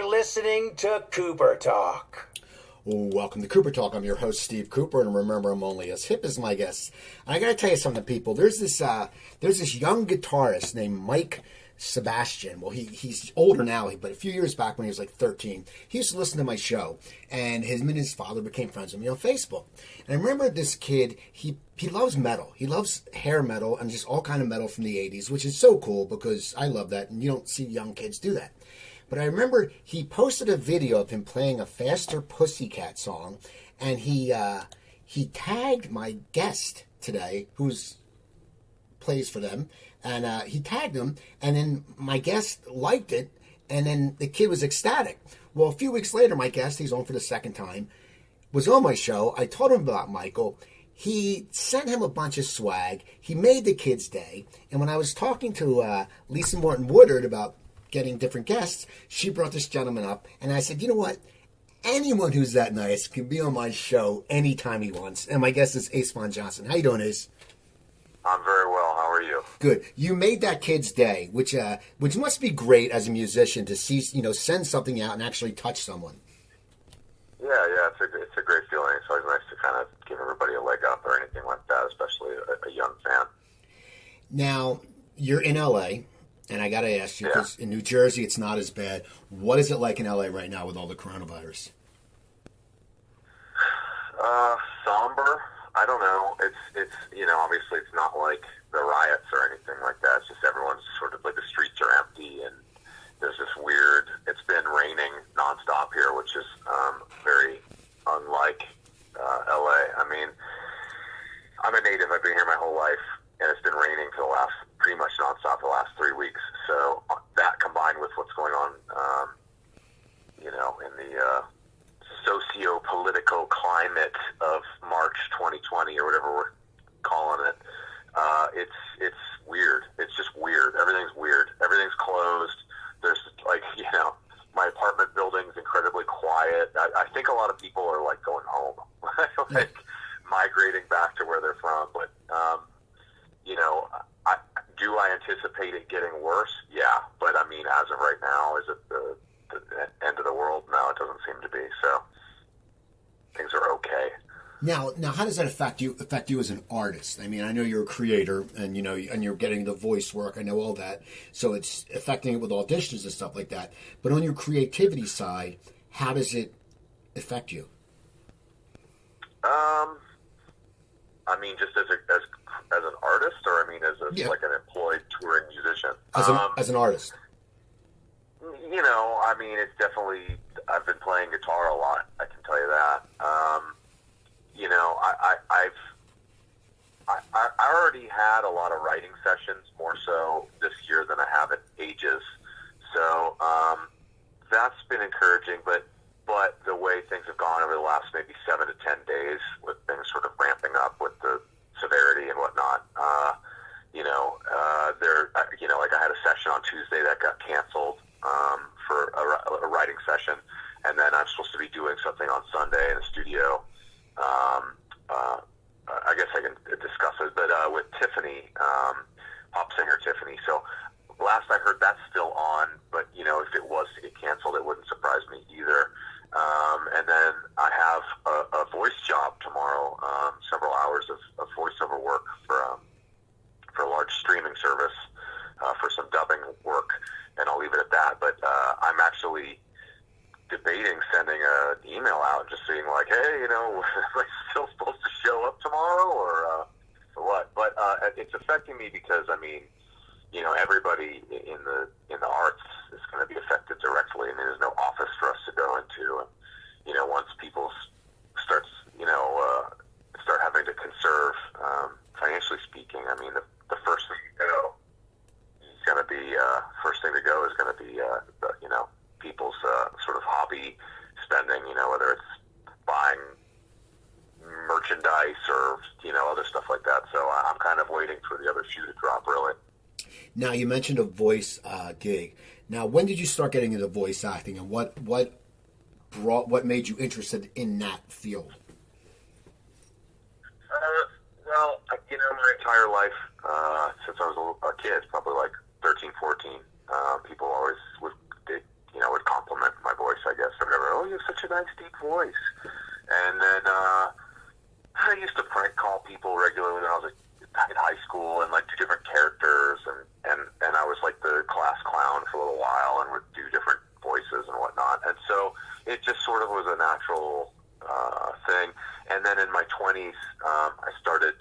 You're listening to Cooper Talk. Welcome to Cooper Talk. I'm your host, Steve Cooper, and remember, I'm only as hip as my guests. And I got to tell you something, people. There's this young guitarist named Mike Sebastian. Well, he's older now, but a few years back when he was like 13, he used to listen to my show, and him and his father became friends with me on Facebook. And I remember this kid, he loves metal. He loves hair metal and just all kind of metal from the 80s, which is so cool because I love that, and you don't see young kids do that. But I remember he posted a video of him playing a Faster Pussycat song, and he tagged my guest today, who's plays for them, and he tagged him, and then my guest liked it, and then the kid was ecstatic. Well, a few weeks later, my guest, he's on for the second time, was on my show. I told him about Michael. He sent him a bunch of swag. He made the kid's day, and when I was talking to Lisa Morton Woodard about getting different guests, she brought this gentleman up, and I said, you know what? Anyone who's that nice can be on my show anytime he wants. And my guest is Ace Von Johnson. How you doing, Ace? I'm very well. How are you? Good. You made that kid's day, which must be great as a musician to see, send something out and actually touch someone. Yeah, it's a great feeling. It's always nice to kind of give everybody a leg up or anything like that, especially a young fan. Now, you're in L.A., and I got to ask you, because in New Jersey it's not as bad. What is it like in L.A. right now with all the coronavirus? Somber. I don't know. It's obviously it's not like the riots or anything like that. It's just everyone's sort of like the streets are empty, and there's this weird. It's been raining nonstop here, which is very unlike L.A. I mean, I'm a native. I've been here my whole life, and it's been raining for the last pretty much nonstop the last 3 weeks. So that combined with what's going on, in the socio-political climate of March 2020 or whatever we're calling it, it's weird. It's just weird. Everything's weird. Everything's closed. There's my apartment building's incredibly quiet. I think a lot of people are like going home, migrating back to where they're from. But do I anticipate it getting worse? Yeah, but I mean, as of right now, is it the end of the world? No, it doesn't seem to be. So things are okay. Now, how does that affect you as an artist? I mean, I know you're a creator, and and you're getting the voice work. I know all that, so it's affecting it with auditions and stuff like that. But on your creativity side, how does it affect you? I mean, just as an artist, or I mean, like an employed touring musician. As an artist. I mean, it's definitely. I've been playing guitar a lot. I can tell you that. I already had a lot of writing sessions, more so this year than I have in ages. So that's been encouraging. But the way things have gone over the last maybe 7 to 10 days, with things sort of ramping up with the severity and whatnot, like I had a session on Tuesday that got canceled for a writing session, and then I'm supposed to be doing something on Sunday in the studio. I guess I can discuss it, but with Tiffany, pop singer Tiffany. So last I heard, that's still on, but if it was to get canceled, it wouldn't surprise me either. And then I have a voice job tomorrow, several hours of voiceover work for a large streaming service for some dubbing work, and I'll leave it at that. But I'm actually debating sending an email out and just saying like, hey, am I still supposed to show up tomorrow or what? But it's affecting me because, I mean, everybody in the arts is going to be affected directly. I mean, there's no office for us to go into, and once people start having to conserve, financially speaking, I mean, the first thing to go is going to be people's sort of hobby spending. Whether it's buying merchandise or other stuff like that. So I'm kind of waiting for the other shoe to drop, really. Now, you mentioned a voice gig. Now, when did you start getting into voice acting, and what made you interested in that field? Well, my entire life, since I was a kid, probably like 13, 14, people always would compliment my such a nice deep voice. And then I used to prank call people regularly when I was in high school and like do different characters, and I was like the class clown for a little while and would do different voices and whatnot. And so it just sort of was a natural thing. And then in my 20s, I started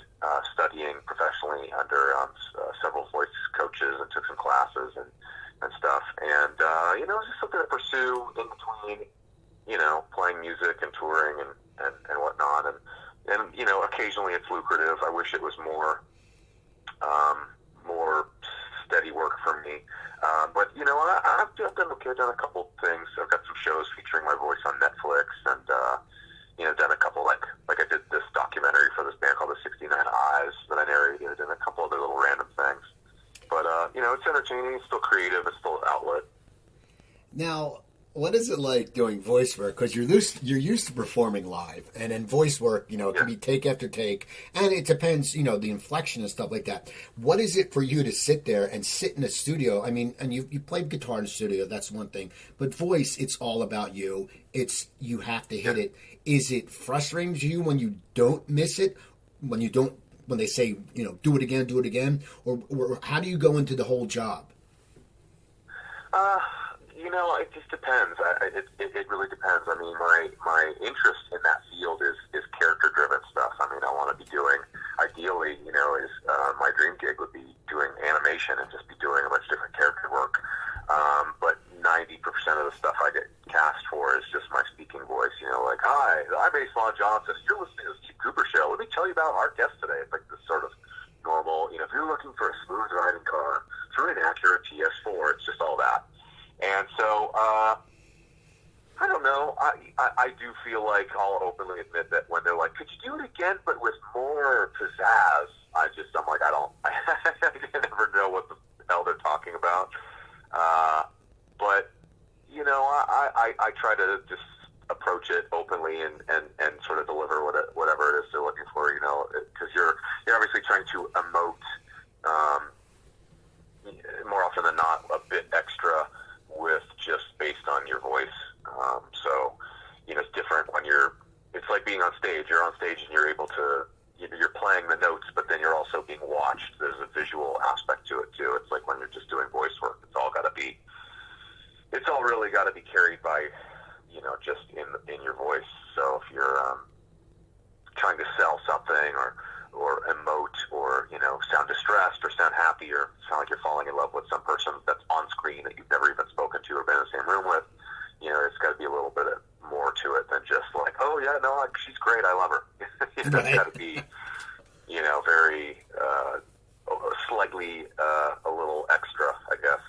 studying professionally under several voice coaches and took some classes and stuff. And, you know, it was just something to pursue in between, you know, playing music and touring and whatnot. And, you know, occasionally it's lucrative. I wish it was more steady work for me. But, you know, I've done okay. I've done a couple things. I've got some shows featuring my voice on Netflix and, you know, done a couple, like I did this documentary for this band called The 69 Eyes that I narrated, and a couple other little random things. But, you know, it's entertaining, it's still creative, it's still an outlet. Now, what is it like doing voice work? Because you're used to performing live, and in voice work, you know, it can be take after take, and it depends, you know, the inflection and stuff like that. What is it for you to sit there and sit in a studio? I mean, and you played guitar in the studio, that's one thing, but voice, it's all about you. You have to hit it. Is it frustrating to you when you don't miss it? When they say, you know, do it again, or how do you go into the whole job? You know, it just depends. It really depends. I mean, my interest in that field is character-driven stuff. I mean, I want to be doing, ideally, you know, my dream gig would be doing animation and just be doing a bunch of different character work. But 90% of the stuff I get cast for is just my speaking voice. You know, like, hi, I'm Ace Vaughn Johnson. You're listening to the Steve Cooper Show. Let me tell you about our guest today. It's like this sort of normal, you know, if you're looking for a smooth riding car through an Acura TS4, it's just all that. And so, I don't know. I do feel like I'll openly admit that when they're like, could you do it again, but with more pizzazz? I'm like, I never know what the hell they're talking about. But, you know, I try to just approach it openly and sort of deliver whatever it is they're looking for, you know, because you're obviously trying to emote, more often than not, a bit extra with just based on your voice. So, you know, it's different when it's like being on stage. You're on stage and you're able to, you're playing the notes, but then you're also being watched. There's a visual aspect to it too. It's like when you're just doing voice work, it's all really got to be carried by, you know, just in your voice. So if you're trying to sell something or emote or, you know, sound distressed or sound happy or sound like you're falling in love with some person that's on screen that you've never even spoken to or been in the same room with, you know, it's got to be a little bit more to it than just like, oh, yeah, no, she's great, I love her. It's got to be, you know, very slightly a little extra, I guess.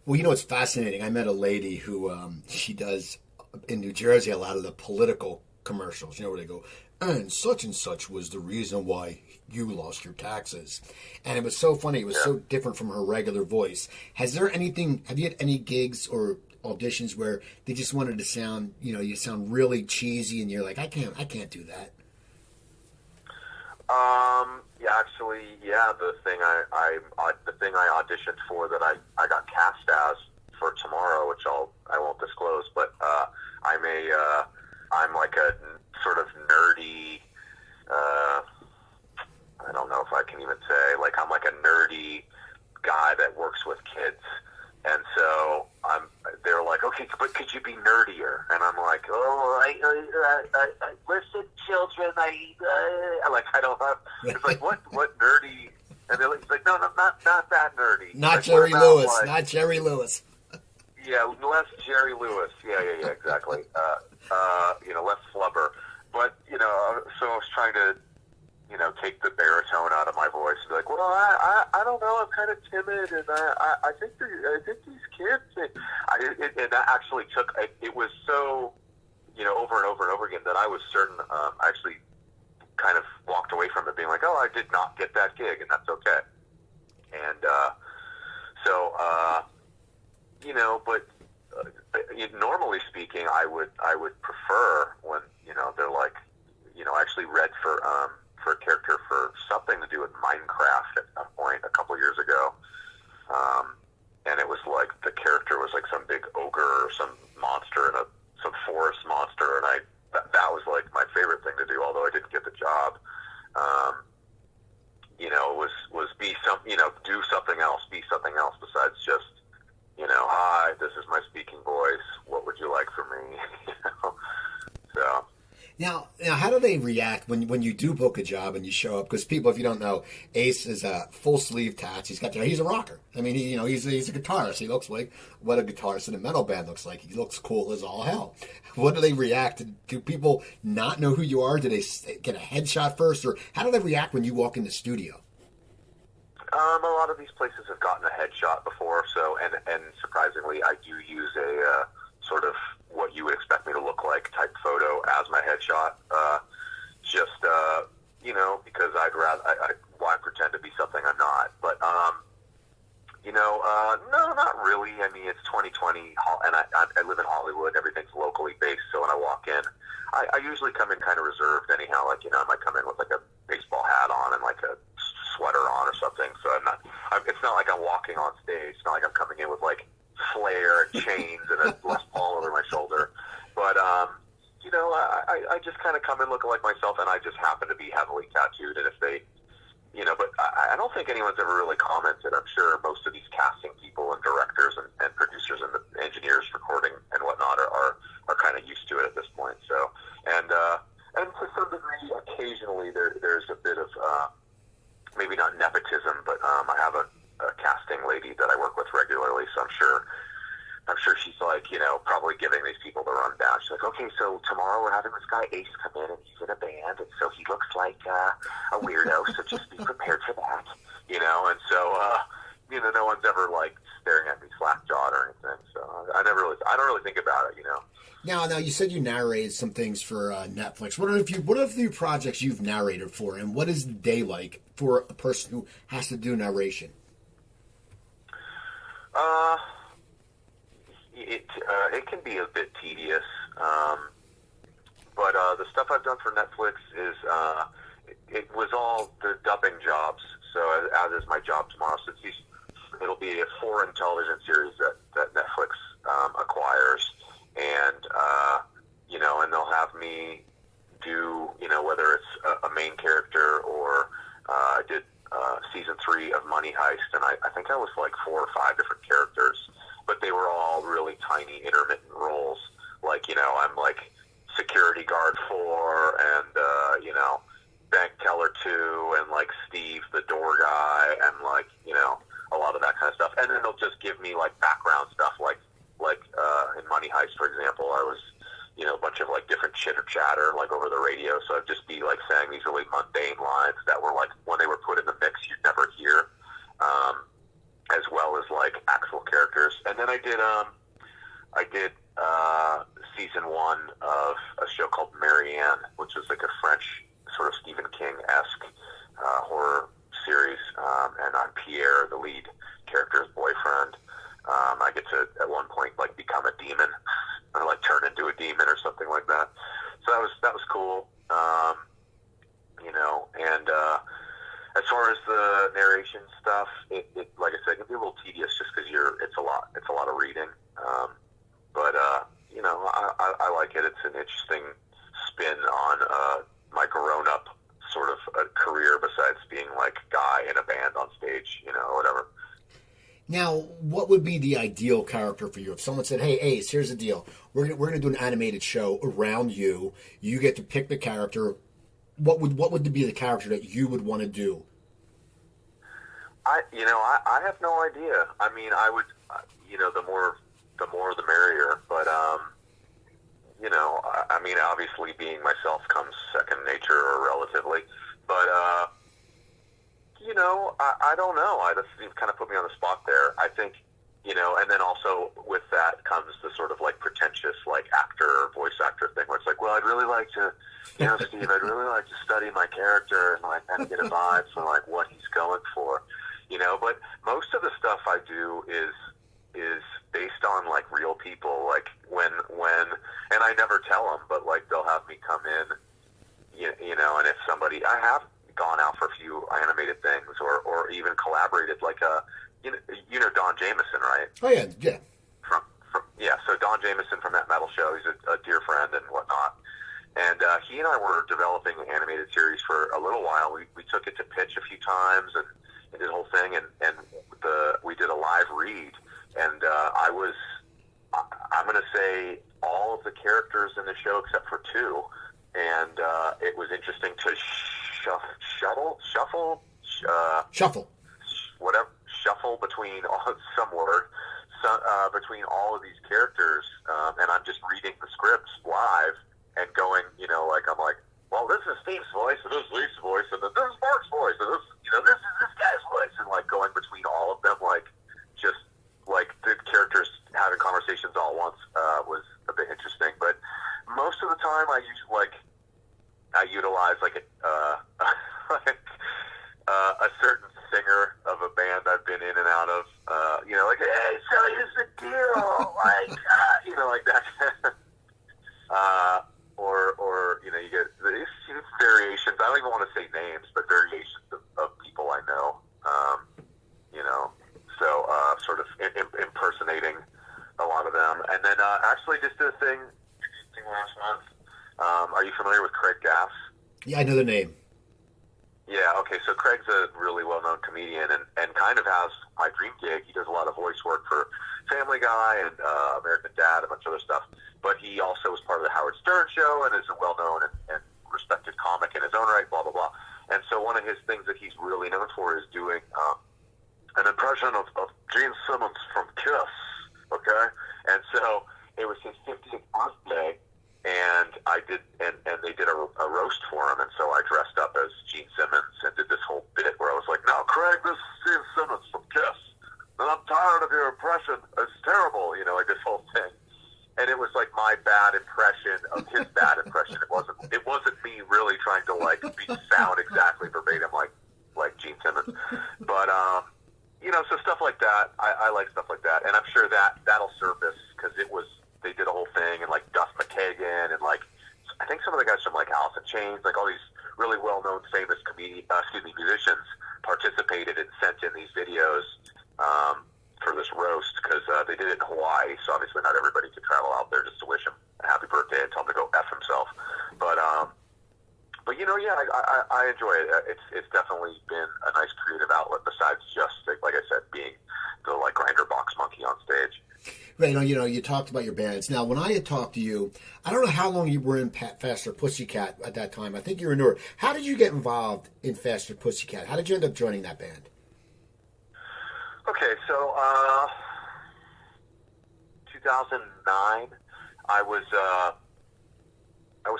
Well, you know, it's fascinating. I met a lady who she does in New Jersey a lot of the political commercials, you know, where they go, and such was the reason why you lost your taxes. And it was so funny. It was so different from her regular voice. Have you had any gigs or auditions where they just wanted to sound, you know, you sound really cheesy and you're like, I can't do that? Yeah, actually, the thing I auditioned for that I got cast as for tomorrow, which I won't disclose, but I'm like a sort of nerdy, I don't know if I can even say, like I'm like a nerdy guy that works with kids. And so they're like, okay, but could you be nerdier? And I'm like, oh, I listen, children, I don't have, it's like, what nerdy? And they're like, no, not that nerdy. Not like, Jerry Lewis, not Jerry Lewis. Yeah, less Jerry Lewis. Yeah, exactly. You know, less flubber. But, you know, so I was trying to, you know, take the baritone out of my voice and be like, well, I don't know, I'm kind of timid, and I think these kids, and that actually took, it was so, you know, over and over and over again that I was certain, I actually kind of walked away from it being like, oh, I did not get that gig, and that's okay. And so, you know, but normally speaking, I would prefer when, you know, they're like, you know, I actually read for a character for something to do with Minecraft at some point a couple years ago. And it was like the character was like some big ogre or some monster in some forest monster monster, and that was like my favorite thing to do, although I didn't get the job. Was be do something else, besides just, hi, this is my speaking voice. What would you like from me? So. Now, how do they react when you do book a job and you show up? Because people, if you don't know, Ace is a full sleeve tats. He's a rocker. I mean, he's a guitarist. He looks like what a guitarist in a metal band looks like. He looks cool as all hell. What do they react? Do people not know who you are? Do they get a headshot first, or how do they react when you walk in the studio? A lot of these places have gotten a headshot before, so and surprisingly, I do use a sort of what you would expect me to look like type photo as my headshot. Because why pretend to be something I'm not? But no, not really. I mean, it's 2020, and I live in Hollywood. Everything's locally based, so when I walk in, I usually come in kind of reserved anyhow. Like, I might come in with like a baseball hat on and like a sweater on or something. So it's not like I'm walking on stage. It's not like I'm coming in with like flair and chains and a Les Paul over my shoulder. But I just kind of come in looking like myself, and I just happen to be heavily tattooed. And if they, but I don't think anyone's ever really commented. I'm sure most of these casting people and directors and producers and the engineers recording and whatnot are kind of used to it at this point. So, and to some degree, occasionally there's a bit of maybe not nepotism, but I have a casting lady that I work with regularly, so I'm sure she's like, probably giving these people the rundown. She's like, okay, so tomorrow we're having this guy Ace come in, and he's in a band, and so he looks like a weirdo, so just be prepared for that, and so, no one's ever like staring at me slack-jawed or anything, so I don't really think about it, Now, you said you narrated some things for Netflix. What are a few projects you've narrated for, and what is the day like for a person who has to do narration? It can be a bit tedious, but the stuff I've done for Netflix is it was all the dubbing jobs. So as is my job tomorrow, so it'll be a foreign television series that Netflix acquires, and and they'll have me do whether it's a main character or I did season 3 of Money Heist, and I think I was like 4 or 5 different characters, but they were all really tiny intermittent roles. Like, I'm like security guard 4 and, bank teller 2 and like Steve, the door guy, and like, a lot of that kind of stuff. And then they'll just give me like background stuff like in Money Heist, for example, I was, a bunch of like different chitter chatter like over the radio. So I'd just be like saying these really mundane lines that were like, when they were put in the mix, you'd never hear, as well as like actual characters. And then I did season 1 of a show called Marianne, which was like a French sort of Stephen King-esque horror series. And I'm Pierre, the lead character's boyfriend. I get to at one point like become a demon or like turn into a demon or something like that. So that was cool. And as far as the narration stuff, it like I said, it can be a little tedious just because it's a lot of reading. But I like it. It's an interesting spin on my grown-up sort of a career besides being like guy in a band on stage, or whatever. Now, what would be the ideal character for you? If someone said, hey, Ace, here's the deal. We're gonna do an animated show around you. You get to pick the character. What would be the character that you would want to do? I have no idea. I mean, I would, the more the merrier. But, I mean, obviously being myself comes second nature or relatively. But, I don't know. You've kind of put me on the spot there. I think, and then also with that comes the sort of like pretentious like voice actor thing where it's like, well, I'd really like to, Steve, I'd really like to study my character and like kind of get a vibe for like what he's going for, but most of the stuff I do is based on like real people, like when, and I never tell them, but like they'll have me come in, and if somebody, I have gone out for a few animated things or even collaborated like Don Jameson, right? Oh yeah. Yeah, so Don Jameson from that metal show, he's a dear friend and whatnot. And he and I were developing an animated series for a little while. We took it to pitch a few times and did the whole thing, and we did a live read. And I'm going to say all of the characters in the show except for two. And it was interesting to shuffle between between all of these characters, and I'm just reading the scripts live and going, I'm like, well, this is Steve's voice, and this is Lee's voice, and then this is Mark's voice, and this is this guy's voice, and like going between all of them, like just like the characters having conversations all at once was a bit interesting. But most of the time, I utilize like a certain singer of a band I've been in and out of, like, hey, so here's the deal, like, like that. Or you get these variations. I don't even want to say names, but variations of people I know. So sort of impersonating a lot of them. And then actually just did a thing last month. Are you familiar with Craig Gass? Yeah, I know the name. Yeah, okay, so Craig's a really well-known comedian and kind of has my dream gig. He does a lot of voice work for Family Guy and American Dad, a bunch of other stuff. But he also was part of the Howard Stern Show and is a well-known and respected comic in his own right, blah, blah, blah. And so one of his things that he's really known for is doing an impression of Gene Simmons from Kiss, okay? And so it was his 50th birthday, and they did a roast for him, and so I dressed up as Gene Simmons and did this whole bit where I was like, "Now, Craig, this is Gene Simmons from Kiss, and I'm tired of your impression. It's terrible," like this whole thing. And it was like my bad impression of his bad impression. It wasn't me really trying to like sound exactly verbatim like Gene Simmons, but so stuff like that. I like stuff like that, and I'm sure that'll surface because they did a whole thing, and like Duff McKagan, and like I think some of the guys from like Alice in Chains, like all these really well-known, famous musicians participated and sent in these videos for this roast because they did it in Hawaii, so obviously not everybody could travel out there just to wish him a happy birthday and tell him to go F himself. But I enjoy it. It's definitely been a nice creative outlet besides just like I said, being the like grinder box monkey on stage. Right, you talked about your bands. Now, when I had talked to you, I don't know how long you were in Faster Pussycat at that time. I think you were newer. How did you get involved in Faster Pussycat? How did you end up joining that band? Okay, so 2009, I was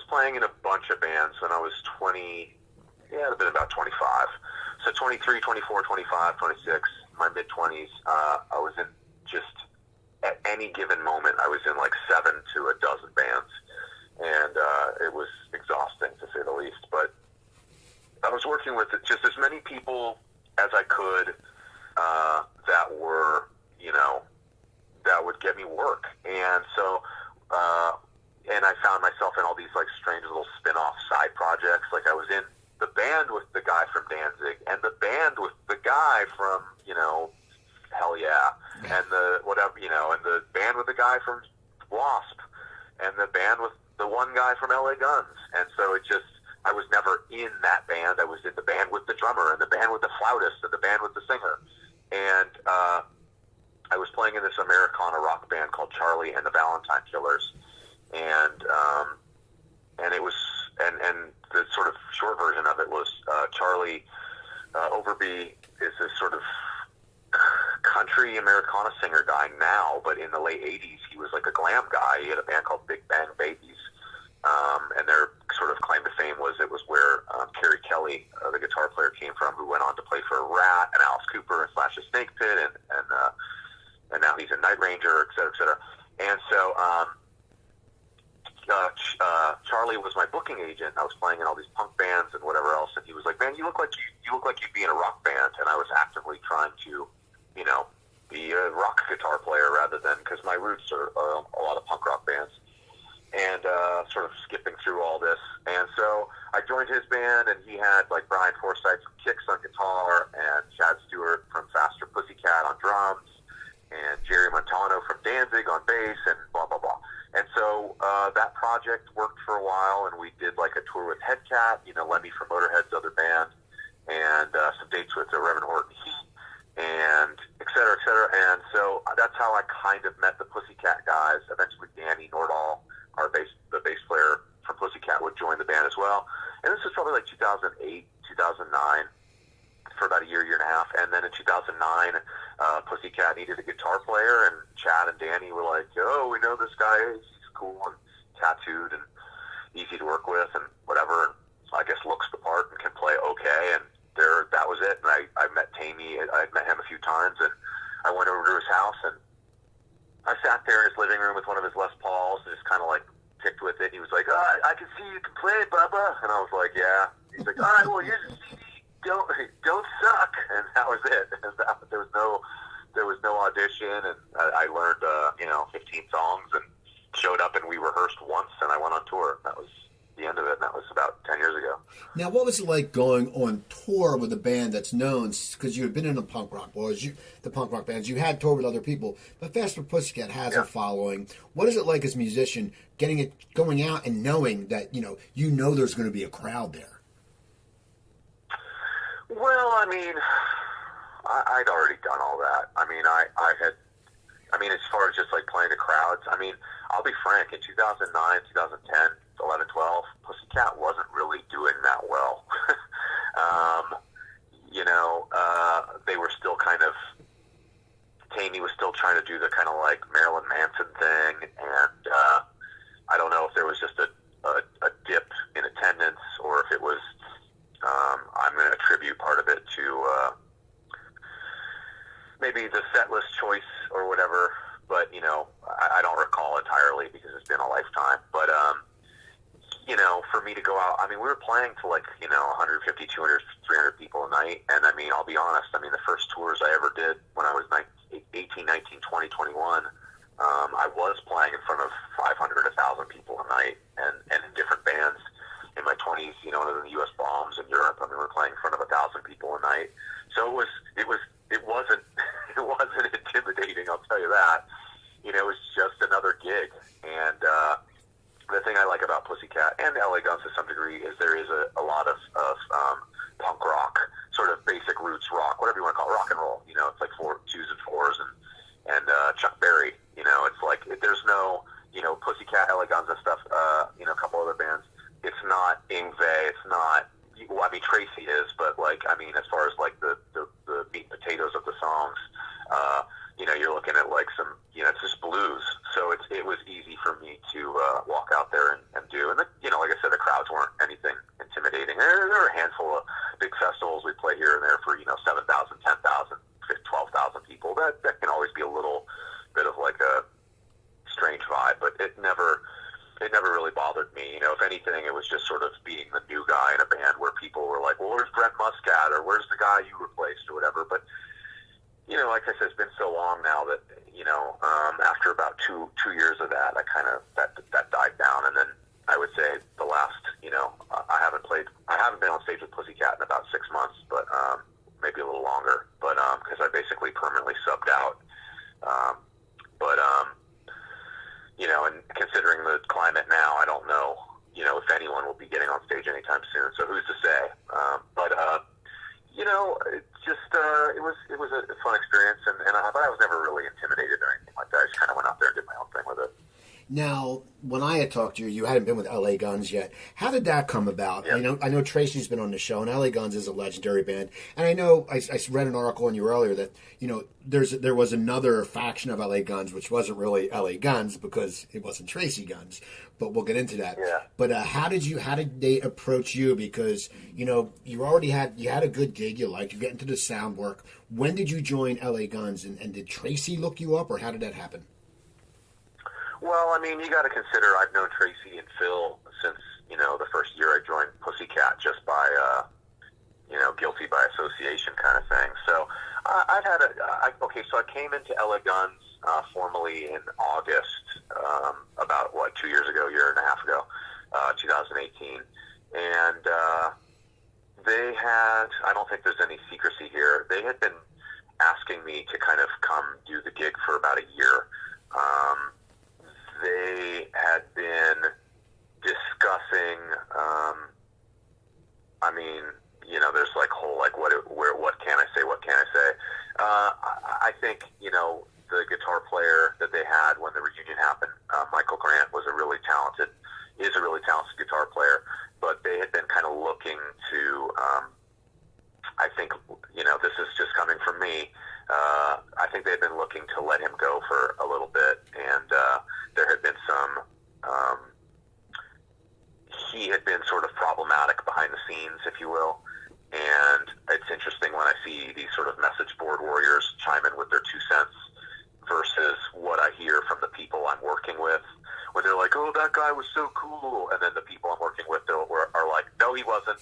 playing in a bunch of bands when I was 20. Yeah, it had been about 25. So 23, 24, 25, 26, my mid-20s, I was in just. At any given moment, I was in like 7 to a dozen bands, and it was exhausting to say the least. But I was working with just as many people as I could that were, that would get me work. And so, and I found myself in all these like strange little spin-off side projects. Like I was in the band with the guy from Danzig, and the band with the guy from, Hell Yeah, and the whatever, and the band with the guy from Wasp, and the band with the one guy from LA Guns. And so I was never in that band. I was in the band with the drummer, and the band with the flautist, and the band with the singer. And I was playing in this Americana rock band called Charlie and the Valentine Killers, and it was, and the sort of short version of it was Charlie Overby is this sort of country Americana singer guy now, but in the late 80s, he was like a glam guy. He had a band called Big Bang Babies, and their sort of claim to fame was it was where Kerry Kelly, the guitar player, came from, who went on to play for Rat and Alice Cooper and Slash's Snake Pit, and now he's a Night Ranger, et cetera, et cetera. And so Charlie was my booking agent. I was playing in all these punk bands and whatever else, and he was like, "Man, you look like you'd be in a rock band." And I was actively trying to, be a rock guitar player rather than, because my roots are a lot of punk rock bands, and sort of skipping through all this. And so I joined his band, and he had like Brian Forsythe from Kicks on guitar and Chad Stewart from Faster Pussycat on drums. and Jerry Montano from Danzig on bass, and blah, blah, blah. And so that project worked for a while, and we did like a tour with Headcat, Lemmy from Motorhead's other band, and some dates with the Reverend Horton Heat, and et cetera, et cetera. And so that's how I kind of met the Pussycat guys. Eventually, Danny Nordahl, the bass player from Pussycat, would join the band as well. And this was probably like 2008, 2009, for about a year and a half. And then in 2009, Pussycat needed a guitar player, and Chad and Danny were like, oh, we know this guy. He's cool and tattooed and easy to work with and whatever. And I guess looks the part and can play okay. And that was it. And I met Tammy. I'd met him a few times, and I went over to his house, and I sat there in his living room with one of his Les Pauls and just kind of like ticked with it. He was like, oh, I can see you can play, Bubba. And I was like, yeah. He's like, all right, well, here's the CD. Don't suck. And that was it. There was no audition, and I learned 15 songs and showed up, and we rehearsed once, and I went on tour. That was the end of it, and that was about 10 years ago. Now, what was it like going on tour with a band that's known, because you had been in the punk rock bands, you had toured with other people, but Faster Pussycat has a following. What is it like as a musician going out and knowing that, there's going to be a crowd there? Well, I mean, I'd already done all that. I mean, as far as just like playing to crowds, I mean, I'll be frank, in 2009, 2010, 11, 12, Pussycat wasn't really doing that well. They were still kind of, Tammy was still trying to do the kind of like Marilyn Manson thing, and I don't know if there was just a dip in attendance, or if it was, I'm going to attribute part of it to maybe the set list choice or whatever, but, I don't recall entirely because it's been a lifetime. But, for me to go out, I mean, we were playing to like, 150, 200, 300 people a night. And I mean, I'll be honest, I mean, the first tours I ever did when I was 18, 19, 20, 21, I was playing in front of 500, 1,000 people a night, and in different bands. In my 20s, in the U.S. Bombs in Europe, I mean, we were playing in front of 1,000 people a night. So it wasn't intimidating, I'll tell you that. It was just another gig. And the thing I like about Pussycat and LA Guns to some degree is there is a lot of punk rock, sort of basic roots rock, whatever you want to call it, rock and roll. It's like 2s and 4s and Chuck Berry. It's like there's no, Pussycat, LA Guns and stuff. A couple other bands. It's not Ingve. It's not. Well, I mean, Tracy is, but as far as like the meat and potatoes of the songs, you're looking at like some, it's just blues. So it was easy for me to walk out there and do. And like I said, the crowds weren't anything intimidating. There were a handful of big festivals we play here and there for 7,000, 10,000, 12,000 people. That can always be a little bit of like a strange vibe, but it never really bothered me. If anything, it was just sort of being the new guy in a band where people were like, well, where's Brent Muscat, or where's the guy you replaced, or whatever. But, like I said, it's been so long now that, after about two years of that, that died down. And then I would say the last, I haven't been on stage with Pussycat in about 6 months, but maybe a little longer, but because I basically permanently subbed out. And considering the climate now, I don't know, if anyone will be getting on stage anytime soon. So who's to say? It was a fun experience, but I was never really intimidated or anything like that. I just kind of went out there and did my own thing with it. Now, when I had talked to you hadn't been with LA Guns yet. How did that come about? Yep. I know Tracy's been on the show, and LA Guns is a legendary band. And I know I read an article on you earlier that there was another faction of LA Guns which wasn't really LA Guns because it wasn't Tracy Guns. But we'll get into that. Yeah. But how did they approach you? Because you had a good gig, you get into the sound work. When did you join LA Guns, and did Tracy look you up, or how did that happen? Well, I mean, you got to consider I've known Tracy and Phil since, the first year I joined Pussycat, just by, guilty by association kind of thing. So so I came into LA Guns formally in August, about, 2 years ago, year and a half ago, 2018. And they had, I don't think there's any secrecy here, they had been asking me to kind of come do the gig for about a year. They had been discussing, I mean, you know, there's like whole, like, what can I say, what can't I say? I think, you know, the guitar player that they had when the reunion happened, Michael Grant, is a really talented guitar player, but they had been kind of looking to, I think, you know, this is just coming from me, I think they had been looking to let him go for a little bit, and there had been some, he had been sort of problematic behind the scenes, if you will. And it's interesting when I see these sort of message board warriors chime in with their 2 cents versus what I hear from the people I'm working with, when they're like, "Oh, that guy was so cool," and then the people I'm working with are like, "No, he wasn't."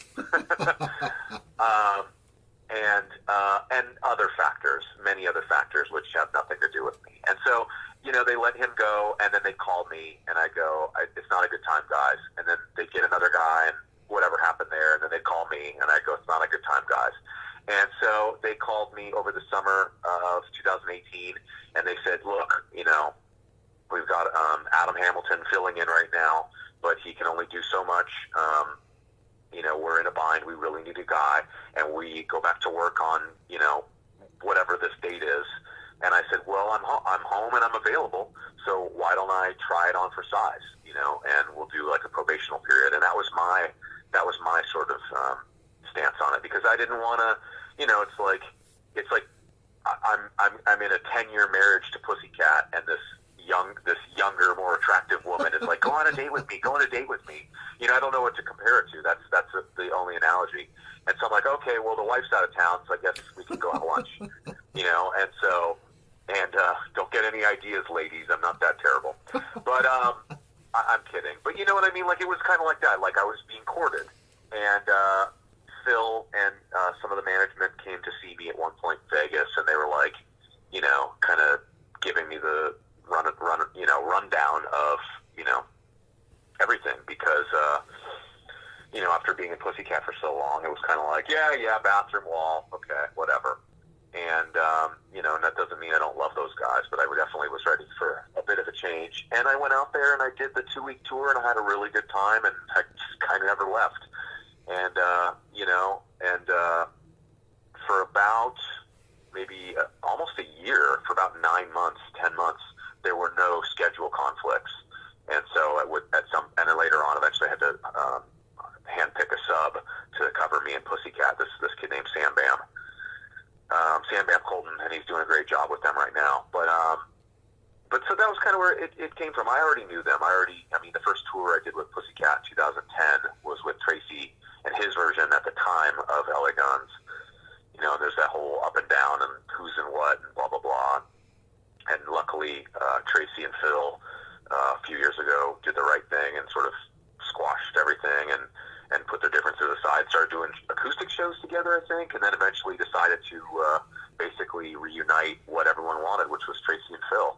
And other factors, many other factors, which have nothing to do with me. And so, you know, they let him go, and then they call me, and I go, "It's not a good time, guys." And then they get another guy, and whatever happened there, and then they call me, and I go, "It's not a good time, guys." And so they called me over the summer of 2018, and they said, "Look, you know, we've got Adam Hamilton filling in right now, but he can only do so much. You know, we're in a bind. We really need a guy, and we go back to work on, you know, whatever this date is." And I said, "Well, I'm home and I'm available, so why don't I try it on for size, you know, and we'll do like a probational period." And that was my sort of stance on it, because I didn't want to, you know, it's like I'm in a 10-year marriage to Pussycat, and this younger, more attractive woman is like, "Go on a date with me, go on a date with me." You know, I don't know what to compare it to. That's the only analogy. And so I'm like, "Okay, well, the wife's out of town, so I guess we can go have lunch." You know, and so, don't get any ideas, ladies. I'm not that terrible. But I'm kidding. But you know what I mean? Like, it was kind of like that. Like, I was being courted. And Phil and some of the management came to see me at one point in Vegas, and they were like, you know, kind of giving me the rundown of, you know, everything, because you know, after being in Pussycat for so long, it was kind of like, yeah, bathroom wall, okay, whatever. And you know, and that doesn't mean I don't love those guys, but I definitely was ready for a bit of a change. And I went out there and I did the 2-week tour, and I had a really good time, and I just kind of never left. And you know, and for about maybe almost a year, for about 9 months, 10 months, there were no schedule conflicts. And so and then later on, eventually I had to handpick a sub to cover me and Pussycat. This kid named Sam Bam Colton, and he's doing a great job with them right now. But so that was kind of where it came from. I already knew them. I mean, the first tour I did with Pussycat in 2010 was with Tracy and his version at the time of LA Guns. You know, there's that whole up and down and who's and what and blah, blah, blah. And luckily, Tracy and Phil a few years ago did the right thing and sort of squashed everything and put their differences aside, started doing acoustic shows together, I think, and then eventually decided to basically reunite what everyone wanted, which was Tracy and Phil.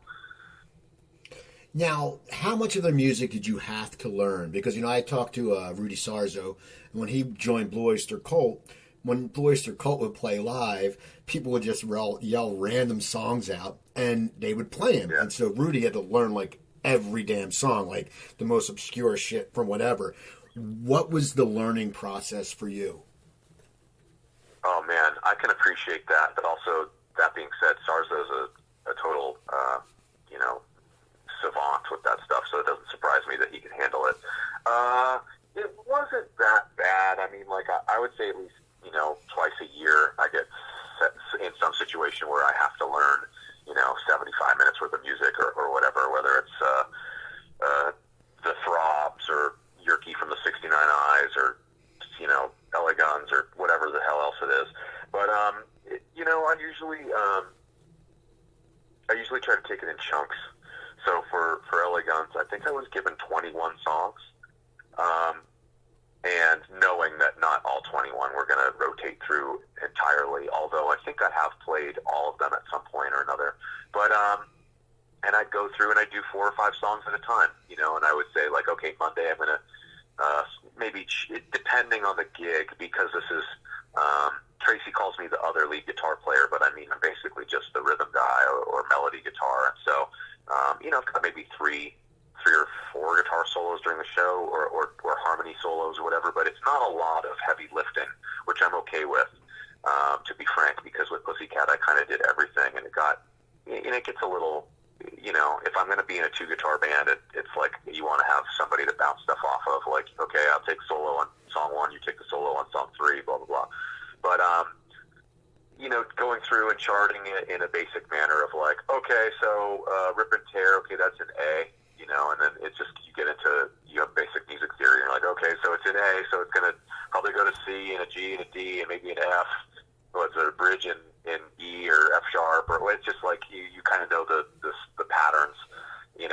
Now, how much of their music did you have to learn? Because, you know, I talked to Rudy Sarzo, and when he joined Blue Oyster Cult, when Blue Oyster Cult would play live, people would just yell random songs out, and they would play them. Yeah. And so Rudy had to learn, like, every damn song, like the most obscure shit from whatever. What was the learning process for you? Oh, man, I can appreciate that. But also, that being said, Sarzo's a total, you know, savant with that stuff, so it doesn't surprise me that he can handle it. It wasn't that bad. I mean, like, I would say at least, you know, twice a year I get set in some situation where I have to learn, you know, 75 minutes worth of music or whatever, whether it's the Throbs or Yerky from the 69 Eyes or, you know, LA Guns or whatever the hell else it is. But, you know, I usually try to take it in chunks. So for LA Guns, I think I was given 21 songs, and knowing that not all 21 were going to rotate through entirely, although I think I have played all of them at some point or another. But and I'd go through and I'd do 4 or 5 songs at a time, you know, and I would say, like, okay, Monday I'm going to maybe, depending on the gig, because this is Tracy calls me the other lead guitar player, but I mean, I'm basically just the rhythm guy or melody guitar. And so, I've got maybe three or four guitar solos during the show or harmony solos or whatever, but it's not a lot of heavy lifting, which I'm okay with, to be frank, because with Pussycat, I kind of did everything, and it gets a little, if I'm going to be in a two-guitar band, it's like you want to have somebody to bounce stuff off of, like, okay, I'll take solo on song 1, you take the solo on song 3, blah, blah, blah. But, going through and charting it in a basic manner of like, okay, so rip and tear, okay, that's an A, and then it's just, you have basic music theory, and you're like, okay, so it's an A, so it's going to probably go to C and a G and a D and maybe an F, or it's a bridge in E or F sharp, or it's just like you kind of know the patterns, and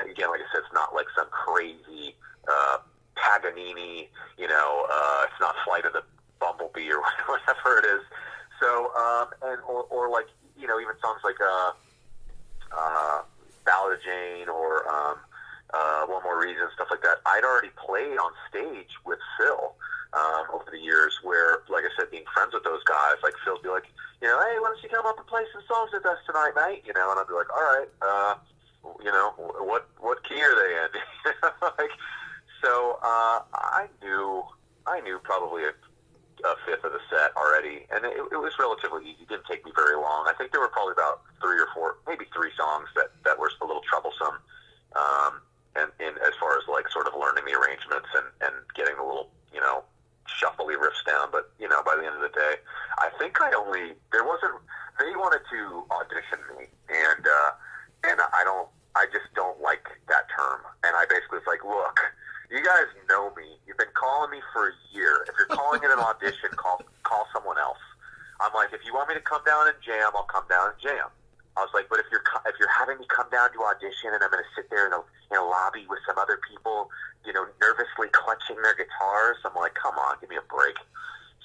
again, like I said, it's not like some crazy Paganini, it's not Flight of the Bumblebee or whatever it is. So, or like, even songs like Ballad of Jane or One More Reason, stuff like that, I'd already played on stage with Phil over the years where, like I said, being friends with those guys, like Phil'd be like, hey, why don't you come up and play some songs with us tonight, mate? And I'd be like, all right, what key are they in? So I knew probably a fifth of the set already, and it was relatively easy. It didn't take me very long. I think there were probably about 3 or 4, maybe 3 songs that were a little troublesome, and as far as like sort of learning the arrangements and getting the little shuffly riffs down. But by the end of the day, I think they wanted to audition me, and I just don't like that term, and I basically was like, look, you guys know me. You've been calling me for a year. If you're calling it an audition, call someone else. I'm like, if you want me to come down and jam, I'll come down and jam. I was like, but if you're having me come down to audition and I'm going to sit there in a lobby with some other people, nervously clutching their guitars, I'm like, come on, give me a break.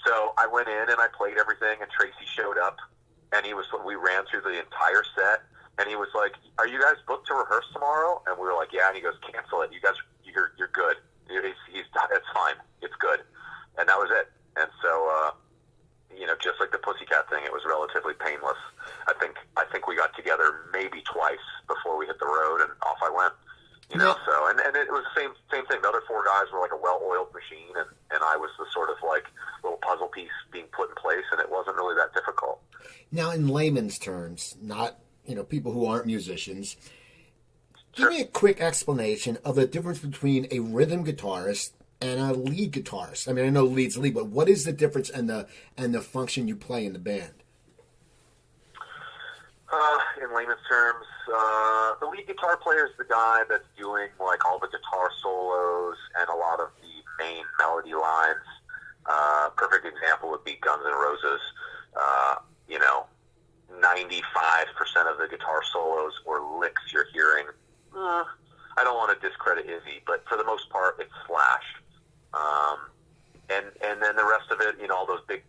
So I went in and I played everything, and Tracy showed up, and we ran through the entire set, and he was like, are you guys booked to rehearse tomorrow? And we were like, yeah. And he goes, cancel it. You guys, you're good. It's fine. It's good. And that was it. And so, just like the Pussycat thing, it was relatively painless. I think we got together maybe twice before we hit the road, and off I went. So, and it was the same thing. The other 4 guys were like a well-oiled machine, and I was the sort of like little puzzle piece being put in place, and it wasn't really that difficult. Now, in layman's terms, not, people who aren't musicians, give me a quick explanation of the difference between a rhythm guitarist and a lead guitarist. I mean, I know lead's lead, but what is the difference and the function you play in the band? In layman's terms, the lead guitar player is the guy that's doing like all the guitar solos and a lot of the main melody lines. Perfect example would be Guns N' Roses. 95% of the guitar solos or licks you're hearing, I don't want to discredit Izzy, but for the most part, it's Slash. And then the rest of it, all those big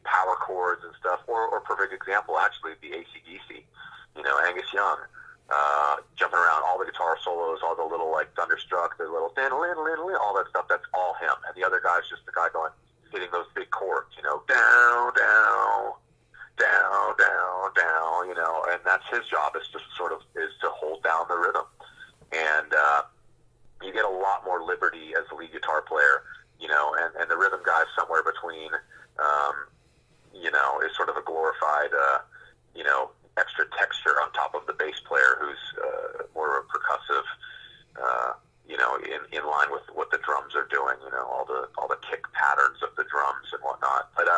power chords and stuff, or perfect example, actually, the AC/DC, Angus Young, jumping around, all the guitar solos, all the little, like, Thunderstruck, the little, all that stuff, that's all him. And the other guy's just the guy hitting those big chords, down, down, down, down, down, and that's his job, is to hold down the rhythm. And you get a lot more liberty as a lead guitar player, and the rhythm guy somewhere between, is sort of a glorified, extra texture on top of the bass player who's more of a percussive, in line with what the drums are doing, all the kick patterns of the drums and whatnot. But,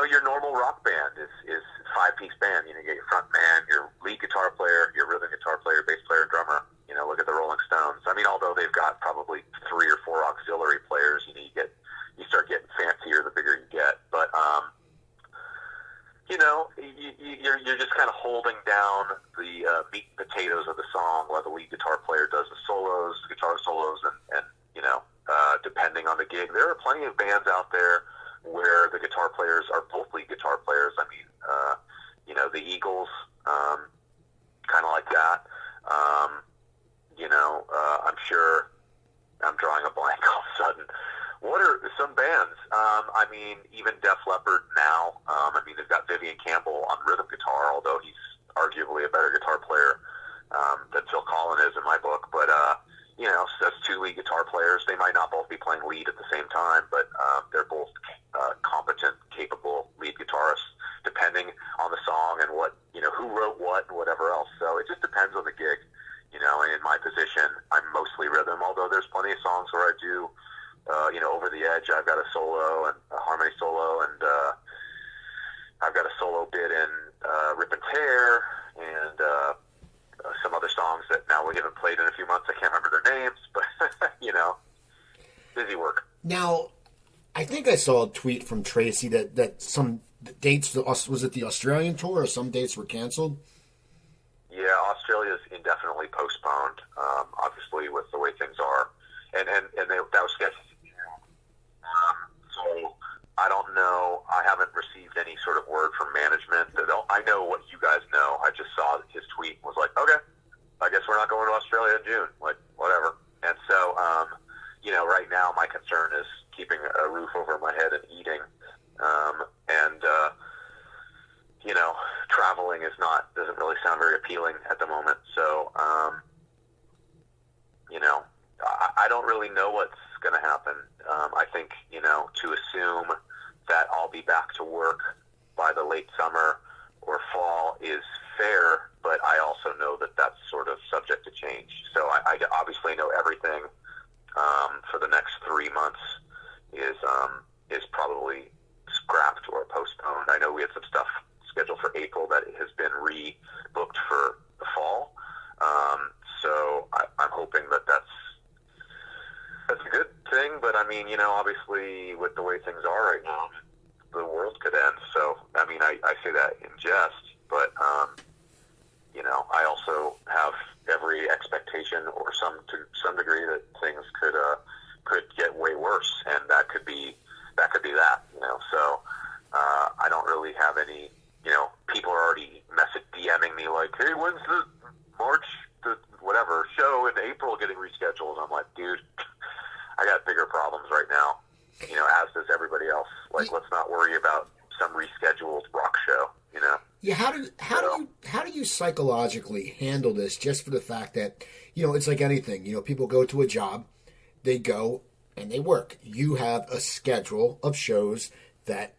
your normal rock band is 5-piece band. You get your front man, your lead guitar player, your rhythm guitar player, bass player, drummer. Look at the Rolling Stones. I mean, although they've got probably 3 or 4 auxiliary players, you start getting fancier the bigger you get. But, you're just kind of holding down the meat and potatoes of the song while the lead guitar player does the solos, guitar solos, and depending on the gig. There are plenty of bands out there where the guitar players are both lead guitar players. I mean, the Eagles, kind of like that. I'm sure I'm drawing a blank all of a sudden. What are some bands? I mean, even Def Leppard now. I mean, they've got Vivian Campbell on rhythm guitar, although he's arguably a better guitar player than Phil Collin is in my book. But you know, so that's two lead guitar players. They might not both be playing lead at the same time, but they're both competent, capable lead guitarists, depending on the song and what, you know, who wrote what and whatever else. So it just depends on the gig, you know. And in my position, I'm mostly rhythm, although there's plenty of songs where I do, you know, over the edge. I've got a solo and a harmony solo, and I've got a solo bit in Rip and Tear, and some other songs that now we haven't played in a few months. I can't remember their names, but you know, busy work. Now, I think I saw a tweet from Tracy that some dates, was it the Australian tour, or some dates were canceled? Yeah, Australia's indefinitely postponed, obviously with the way things are, and that was scheduled. So I don't know. I haven't received any sort of word from management. I know what you guys know. I just saw his tweet and was like, okay, I guess we're not going to Australia in June. Like, whatever. And so, you know, right now my concern is keeping a roof over my head and eating. And you know, traveling doesn't really sound very appealing at the moment. So, you know, I don't really know what's going to happen. I think, you know, to assume that I'll be back to work by the late summer or fall is fair, but I also know that that's sort of subject to change. So I obviously know everything for the next 3 months is probably scrapped or postponed. I know we had some stuff scheduled for April that has been rebooked for the fall. So I'm hoping that that's a good thing, but I mean, you know, obviously with the way things are right now, the world could end. So, I mean, I say that in jest, but, you know, I also have every expectation or to some degree that things could get way worse, and that could be that, you know. So, I don't really have any, you know, people are already DMing me like, hey, when's the March, the whatever show in April getting rescheduled? And I'm like, dude, I got bigger problems right now, you know, as does everybody else. Like, let's not worry about some rescheduled rock show, you know? Yeah, how do you psychologically handle this, just for the fact that, you know, it's like anything, you know, people go to a job, they go and they work. You have a schedule of shows that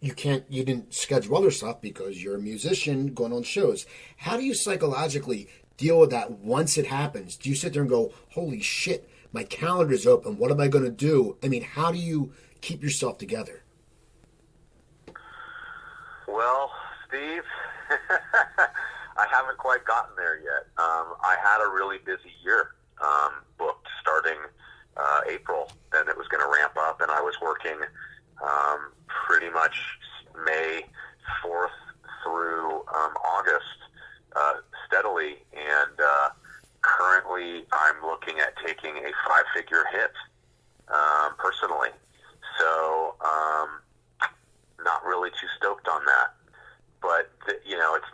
you didn't schedule other stuff because you're a musician going on shows. How do you psychologically deal with that once it happens? Do you sit there and go, holy shit, my calendar's open, what am I going to do? I mean, how do you keep yourself together? Well, Steve, I haven't quite gotten there yet. I had a really busy year booked starting April, and it was going to ramp up, and I was working pretty much May 4th through August steadily, and currently I'm looking at taking a 5-figure hit personally. So not really too stoked on that. But you know, it's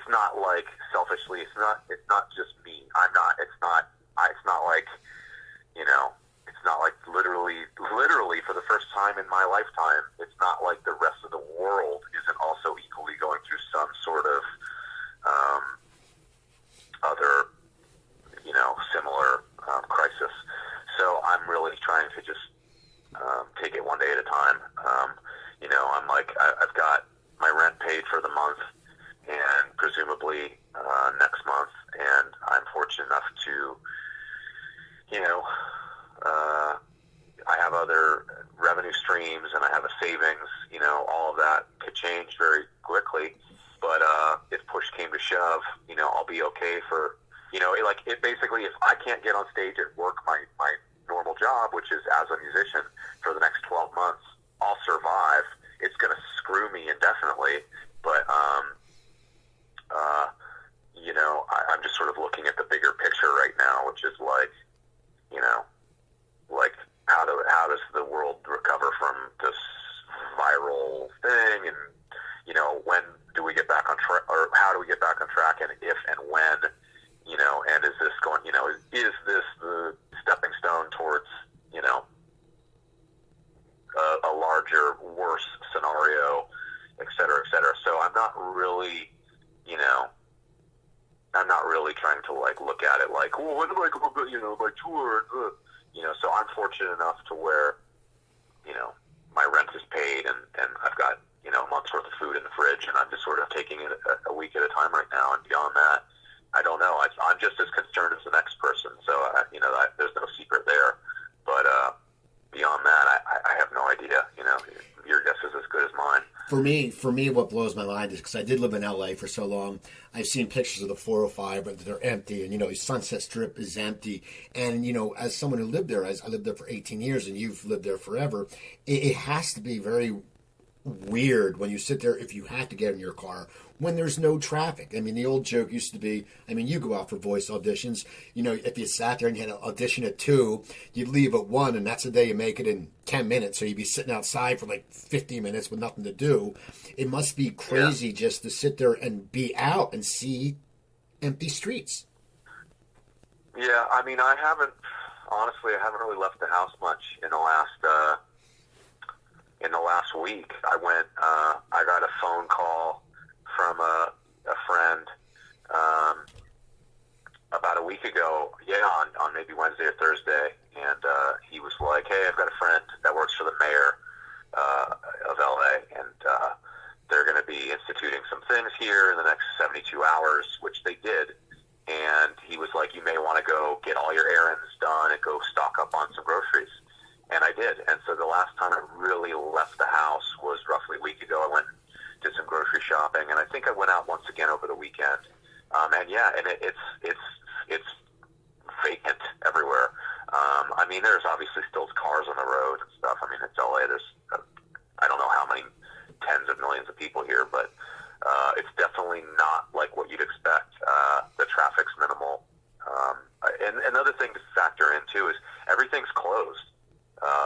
not like selfishly. It's not just me. It's not like, you know. It's not like literally for the first time in my lifetime, it's not like the rest of the world isn't also equally going through some sort of other, you know, similar crisis. So I'm really trying to just take it one day at a time. You know, I'm like, I've got my rent paid for the month, and presumably next month, and I'm fortunate enough to, you know, I have other revenue streams, and I have a savings. You know, all of that could change very quickly. But if push came to shove, you know, I'll be okay for, you know, like, it basically, if I can't get on stage at work my normal job, which is as a musician, for the next 12 months, I'll survive. It's going to screw me indefinitely, but you know, I'm just sort of looking at the bigger picture right now, which is like, you know, like how does the world recover from this viral thing, and, you know, when do we get back on track, or how do we get back on track, and if and when, you know, and is this going, you know, is this the stepping stone towards, you know, like, well, when am I going to, my tour? So I'm fortunate enough to where, my rent is paid and I've got, a month's worth of food in the fridge, and I'm just sort of taking it a week at a time right now. And beyond that, I don't know. I'm just as concerned as the next person. So, there's no secret there. But beyond that, I have no idea. Your guess is as good as mine. For me, what blows my mind is because I did live in LA for so long. I've seen pictures of the 405, but they're empty, and Sunset Strip is empty. And as someone who lived there, I lived there for 18 years, and you've lived there forever. It has to be very weird when you sit there if you had to get in your car when there's no traffic. I mean, the old joke used to be, you go out for voice auditions, if you sat there and you had an audition at 2, you'd leave at 1, and that's the day you make it in 10 minutes, so you'd be sitting outside for like 15 minutes with nothing to do. It must be crazy just to sit there and be out and see empty streets. Yeah, I haven't really left the house much in the last week. I got a phone call from a friend about a week ago, on maybe Wednesday or Thursday, and he was like, hey, I've got a friend that works for the mayor of LA, and they're going to be instituting some things here in the next 72 hours, which they did. And he was like, you may want to go get all your errands done and go stock up on some groceries. And I did. And so the last time I really left the house was roughly a week ago. I went and did some grocery shopping, and I think I went out once again over the weekend. It's vacant everywhere. There's obviously still cars on the road and stuff. It's LA. There's I don't know how many tens of millions of people here, but it's definitely not like what you'd expect. The traffic's minimal. And another thing to factor in too is everything's closed.